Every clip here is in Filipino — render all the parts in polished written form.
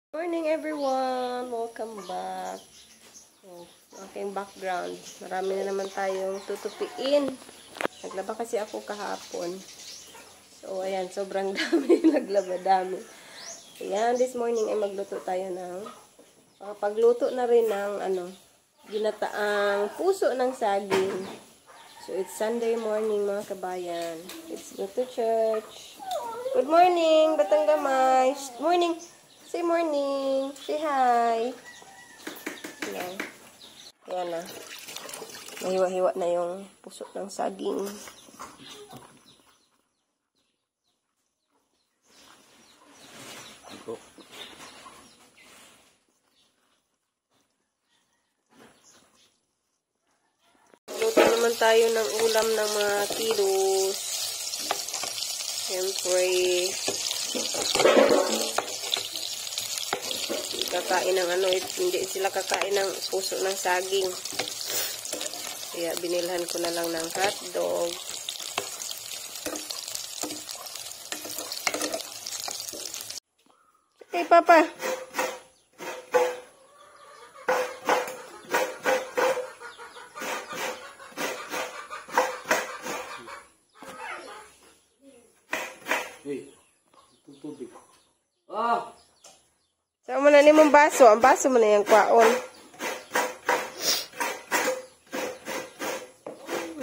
Morning everyone! Welcome back. So, aking background. Marami na naman tayong tutupiin. Naglaba kasi ako kahapon. So, ayan. Sobrang dami. Naglaba dami. Ayan. This morning ay magluto tayo ng pagluto na rin ng ginataang puso ng saging. So, it's Sunday morning mga kabayan. Let's go to church. Good morning, Batanggamay. Morning. Say morning. Say hi. Ayan. Ayan na. Mahiwa-hiwa na yung puso ng saging. Luto naman tayo ng ulam ng mga kilos. Siyempre, kakain ng hindi sila kakain ng puso ng saging. Kaya binilhan ko na lang ng hotdog. Okay, Papa. Tubig. Ah! Saan mo na ni mong baso? Ang baso mo na yung kwaon.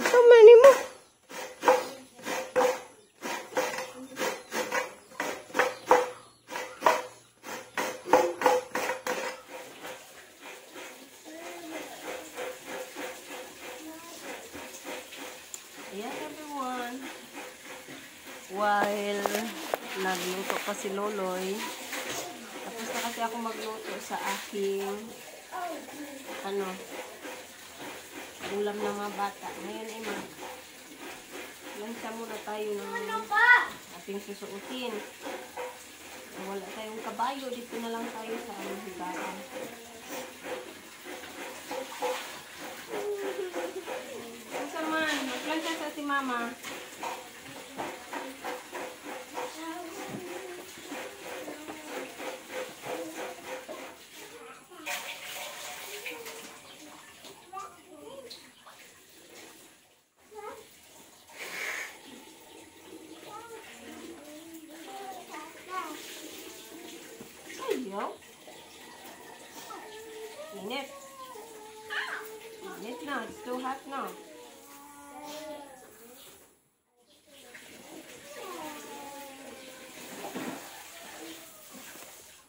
Saan mo na ni mo? Ayan everyone. While nagluto pa si Loloy, tapos na kasi ako magluto sa aking ulam ng mga bata. Ngayon ay lansya muna tayo ng ating susuotin. Wala tayong kabayo, dito na lang tayo sa higaan. Kasi man, maglansya sa si Mama. Init. Init na. It's too hot now.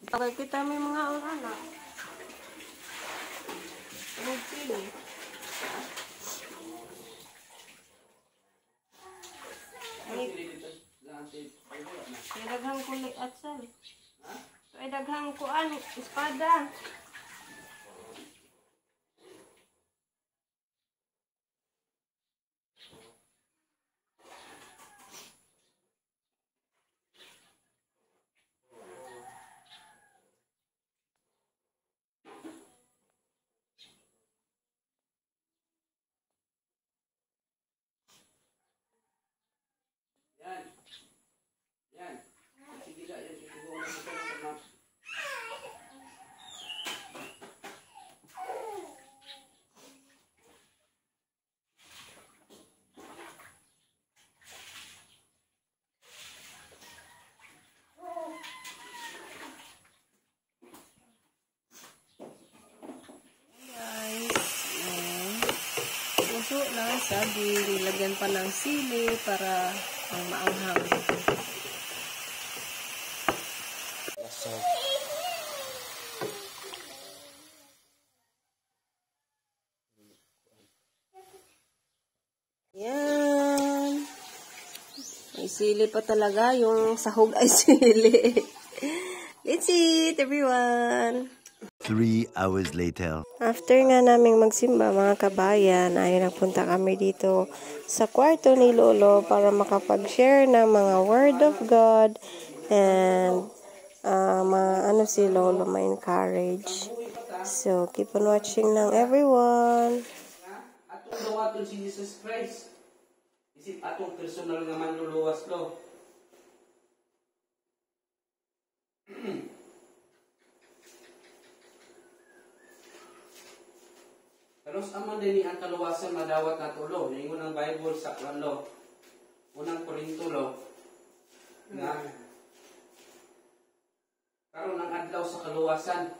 Okay, kita may mga anak. Pili. Ay, daghang kulit at sal. Ay, daghang kuan, espada. Puso ng saging, nilagyan pa ng sili para ang maanghang. Yan. May sili pa talaga, yung sahog ay sili. Let's eat, everyone! 3 hours later. After nga naming magsimba mga kabayan, ay nagpunta kami dito sa kwarto ni Lolo para makapag-share ng mga word of God and si Lolo ma-encourage. So, keep on watching lang everyone. Atong dawaton si Jesus Christ. Isip atong personal nga manluluwas lo. Los amon din ang kaluwasan madawat na tulo. Ningon ang Bible sa lo. Unang Korinto lo. Nga karon ang adlaw sa kaluwasan.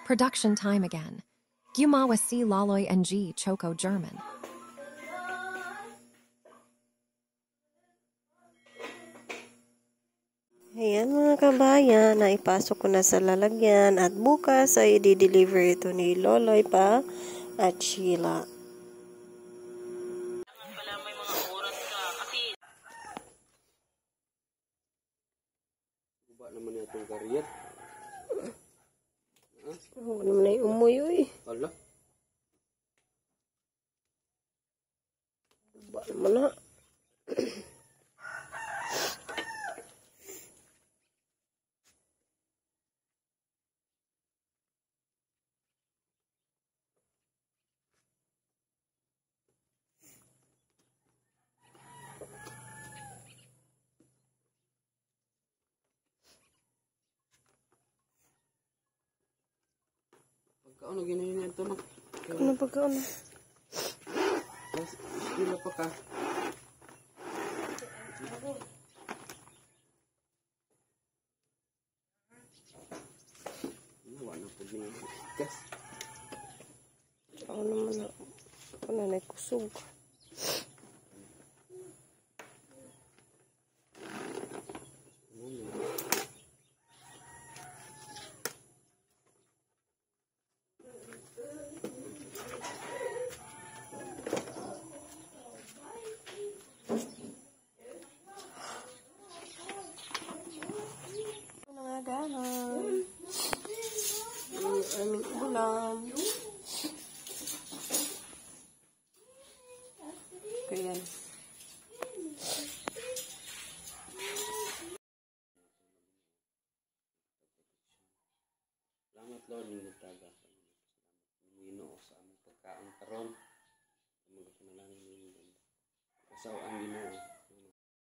Production time again. Gumawa C. Laloy and G. Choco German. Ayan mga kabayan, naipasok ko na sa lalagyan at bukas ay i-deliver ito ni Loloy pa at Sheila. Guba naman itong kariyat. Oo naman na yung umuyo eh. Ala. Ba naman na. Pagkaon na ginahin ito na. Ano pagkaon na? Pila pa ka. Wala na po gas. Ako naman na. Ako na nagkusog. Nangagahan. Ang aming ulam. Kaya Salamat Lord ng nagtaga. Ginoo sa aming pagkaon karon. Mga panalangin ninyo. Kasaw ang Ginoo.